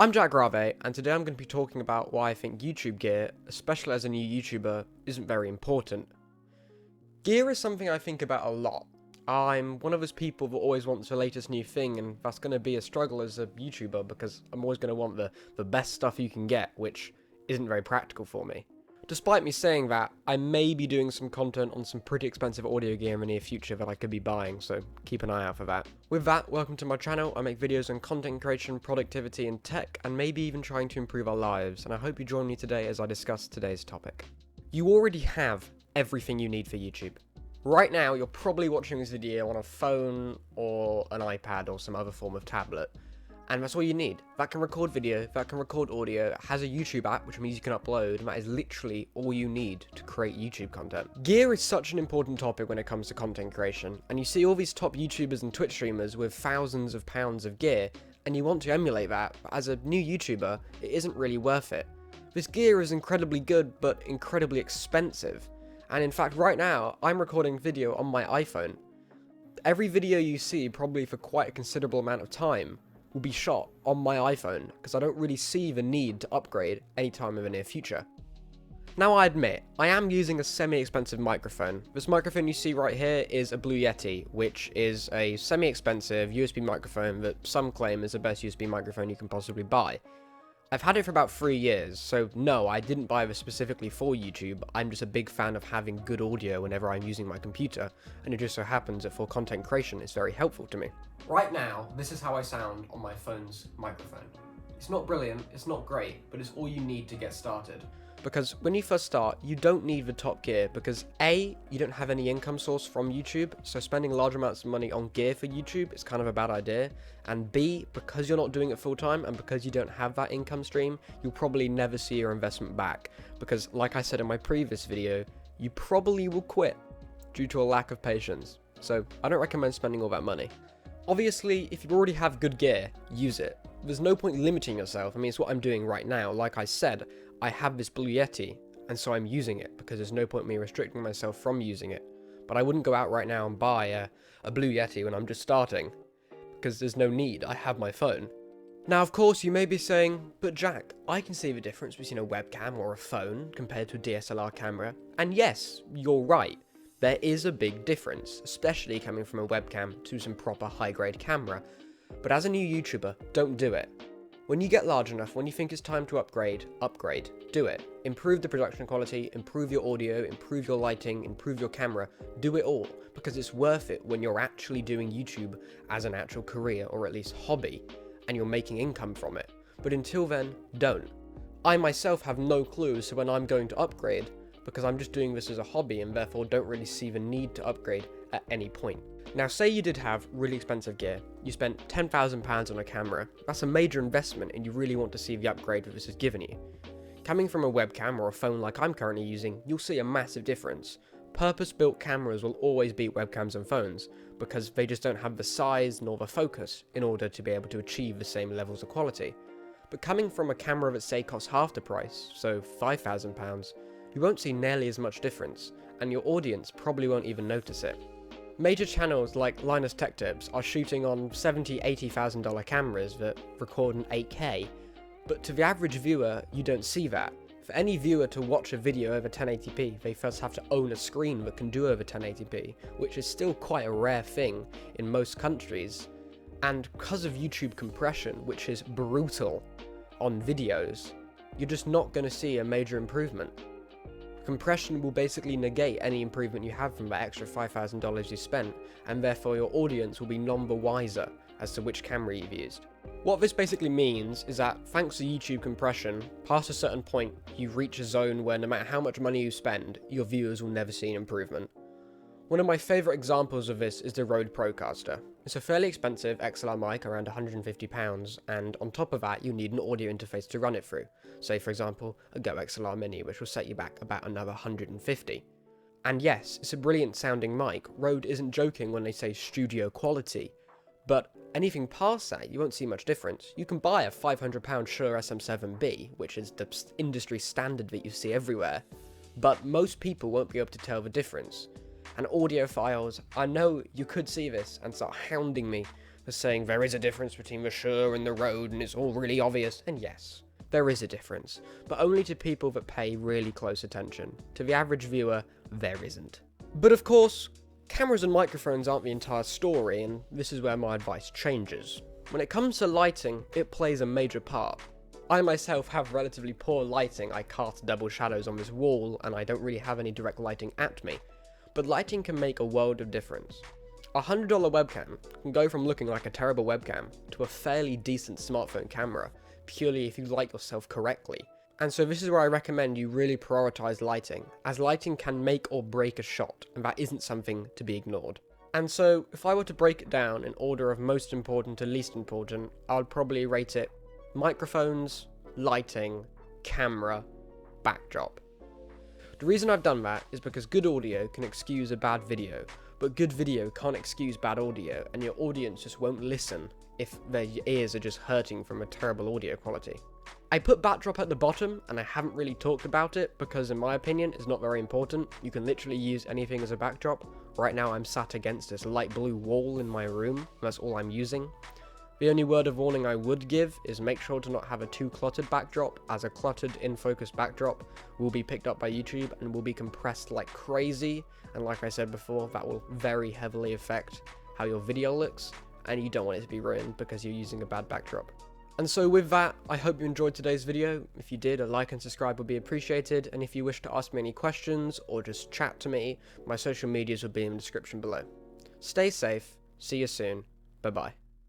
I'm Gravez, and today I'm going to be talking about why I think YouTube gear, especially as a new YouTuber, isn't very important. Gear is something I think about a lot. I'm one of those people that always wants the latest new thing, and that's going to be a struggle as a YouTuber because I'm always going to want the best stuff you can get, which isn't very practical for me. Despite me saying that, I may be doing some content on some pretty expensive audio gear in the near future that I could be buying, so keep an eye out for that. With that, welcome to my channel. I make videos on content creation, productivity, and tech, and maybe even trying to improve our lives, and I hope you join me today as I discuss today's topic. You already have everything you need for YouTube. Right now, you're probably watching this video on a phone, or an iPad, or some other form of tablet. And that's all you need. That can record video, that can record audio, it has a YouTube app, which means you can upload, and that is literally all you need to create YouTube content. Gear is such an important topic when it comes to content creation, and you see all these top YouTubers and Twitch streamers with thousands of pounds of gear, and you want to emulate that, but as a new YouTuber, it isn't really worth it. This gear is incredibly good, but incredibly expensive. And in fact, right now, I'm recording video on my iPhone. Every video you see, probably for quite a considerable amount of time, will be shot on my iPhone, because I don't really see the need to upgrade anytime in the near future. Now I admit, I am using a semi-expensive microphone. This microphone you see right here is a Blue Yeti, which is a semi-expensive USB microphone that some claim is the best USB microphone you can possibly buy. I've had it for about 3 years, so no, I didn't buy this specifically for YouTube. I'm just a big fan of having good audio whenever I'm using my computer, and it just so happens that for content creation it's very helpful to me. Right now, this is how I sound on my phone's microphone. It's not brilliant, it's not great, but it's all you need to get started. Because when you first start, you don't need the top gear because A, you don't have any income source from YouTube, so spending large amounts of money on gear for YouTube is kind of a bad idea, and B, because you're not doing it full time and because you don't have that income stream, you'll probably never see your investment back, because like I said in my previous video, you probably will quit due to a lack of patience, so I don't recommend spending all that money. Obviously, if you already have good gear, use it. There's no point limiting yourself. I mean, it's what I'm doing right now. Like I said, I have this Blue Yeti, and so I'm using it, because there's no point me restricting myself from using it. But I wouldn't go out right now and buy a Blue Yeti when I'm just starting, because there's no need. I have my phone. Now, of course, you may be saying, but Jack, I can see the difference between a webcam or a phone compared to a DSLR camera. And yes, you're right. There is a big difference, especially coming from a webcam to some proper high-grade camera. But as a new YouTuber, don't do it. When you get large enough, when you think it's time to upgrade, do it. Improve the production quality, improve your audio, improve your lighting, improve your camera, do it all, because it's worth it when you're actually doing YouTube as an actual career, or at least hobby, and you're making income from it. But until then, don't. I myself have no clue as to when I'm going to upgrade, because I'm just doing this as a hobby and therefore don't really see the need to upgrade at any point. Now, say you did have really expensive gear, you spent £10,000 on a camera, that's a major investment and you really want to see the upgrade that this has given you. Coming from a webcam or a phone like I'm currently using, you'll see a massive difference. Purpose-built cameras will always beat webcams and phones, because they just don't have the size nor the focus in order to be able to achieve the same levels of quality. But coming from a camera that say costs half the price, so £5,000, you won't see nearly as much difference, and your audience probably won't even notice it. Major channels like Linus Tech Tips are shooting on $70,000–$80,000 cameras that record in 8K, but to the average viewer, you don't see that. For any viewer to watch a video over 1080p, they first have to own a screen that can do over 1080p, which is still quite a rare thing in most countries. And because of YouTube compression, which is brutal on videos, you're just not going to see a major improvement. Compression will basically negate any improvement you have from that extra $5,000 you spent, and therefore your audience will be none the wiser as to which camera you've used. What this basically means is that thanks to YouTube compression, past a certain point you reach a zone where no matter how much money you spend, your viewers will never see an improvement. One of my favourite examples of this is the Rode Procaster. It's a fairly expensive XLR mic, around £150, and on top of that you need an audio interface to run it through. Say for example, a Go XLR Mini, which will set you back about another £150. And yes, it's a brilliant sounding mic. Rode isn't joking when they say studio quality, but anything past that you won't see much difference. You can buy a £500 Shure SM7B, which is the industry standard that you see everywhere, but most people won't be able to tell the difference. And audiophiles, I know you could see this and start hounding me for as saying there is a difference between the shore and the road and it's all really obvious, and yes, there is a difference, but only to people that pay really close attention. To the average viewer, there isn't. But of course, cameras and microphones aren't the entire story, and this is where my advice changes. When it comes to lighting, it plays a major part. I myself have relatively poor lighting. I cast double shadows on this wall, and I don't really have any direct lighting at me. But lighting can make a world of difference. A $100 webcam can go from looking like a terrible webcam to a fairly decent smartphone camera, purely if you light yourself correctly. And so this is where I recommend you really prioritise lighting, as lighting can make or break a shot, and that isn't something to be ignored. And so, if I were to break it down in order of most important to least important, I would probably rate it microphones, lighting, camera, backdrop. The reason I've done that is because good audio can excuse a bad video, but good video can't excuse bad audio, and your audience just won't listen if their ears are just hurting from a terrible audio quality. I put backdrop at the bottom, and I haven't really talked about it because in my opinion it's not very important. You can literally use anything as a backdrop. Right now I'm sat against this light blue wall in my room, and that's all I'm using. The only word of warning I would give is make sure to not have a too cluttered backdrop, as a cluttered in-focus backdrop will be picked up by YouTube and will be compressed like crazy, and like I said before, that will very heavily affect how your video looks, and you don't want it to be ruined because you're using a bad backdrop. And so with that, I hope you enjoyed today's video. If you did, a like and subscribe would be appreciated, and if you wish to ask me any questions or just chat to me, my social medias will be in the description below. Stay safe, see you soon, bye bye.